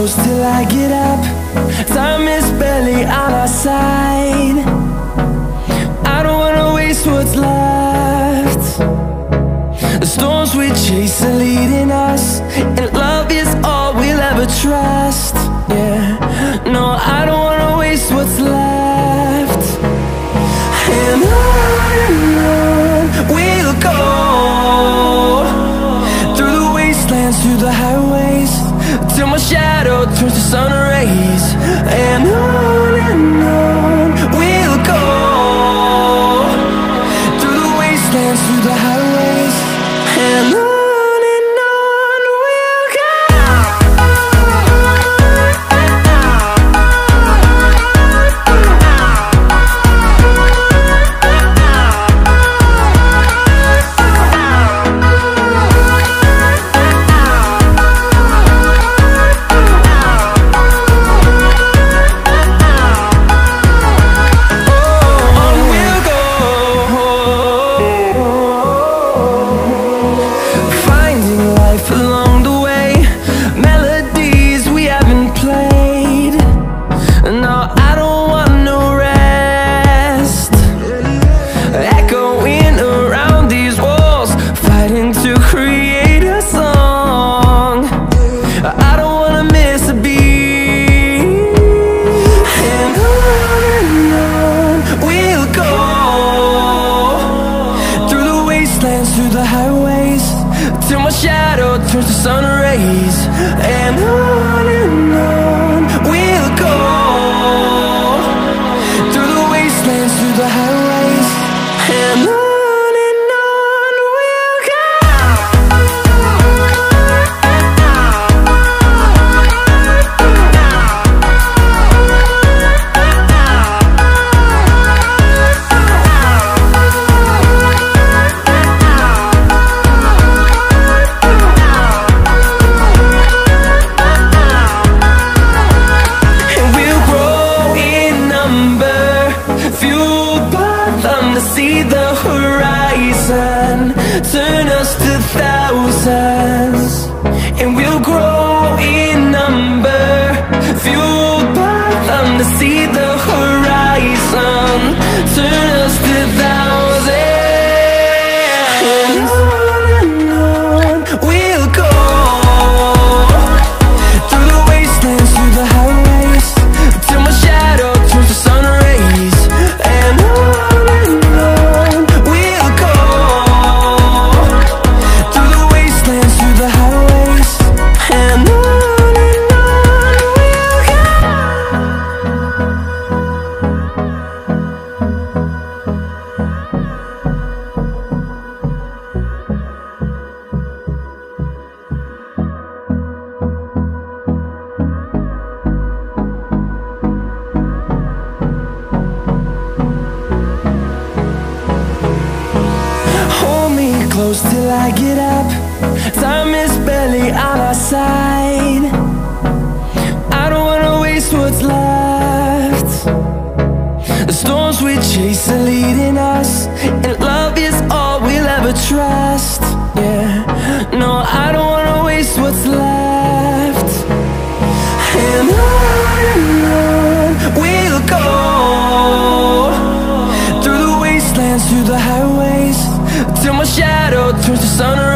close till I get up. Time is barely on our side. I don't wanna waste what's left. The storms we chase are leading us, and love is all we'll ever trust. Yeah, no, I don't wanna waste what's left. And on we'll go, through the wastelands, through the highways, till my shadow turns to sun rays. And on we'll go, through the wastelands, through the highways, and on. Through the highways, till my shadow turns to sun rays. And on we'll go, through the wastelands, through the highways, and on. See the horizon turn us to thousands, and we'll grow in number, fueled by them. To see the horizon turn us to thousands, and on we'll go, through the wastelands, through the highways, till my shadow turns to sun rays. And on close till I get up. Time is barely on our side. I don't wanna waste what's left. The storms we chase are leading us, and love is all we'll ever trust. Yeah, no, I don't wanna waste what's left. And on we'll go, through the wastelands, through the highways, till my shadow turns to sun.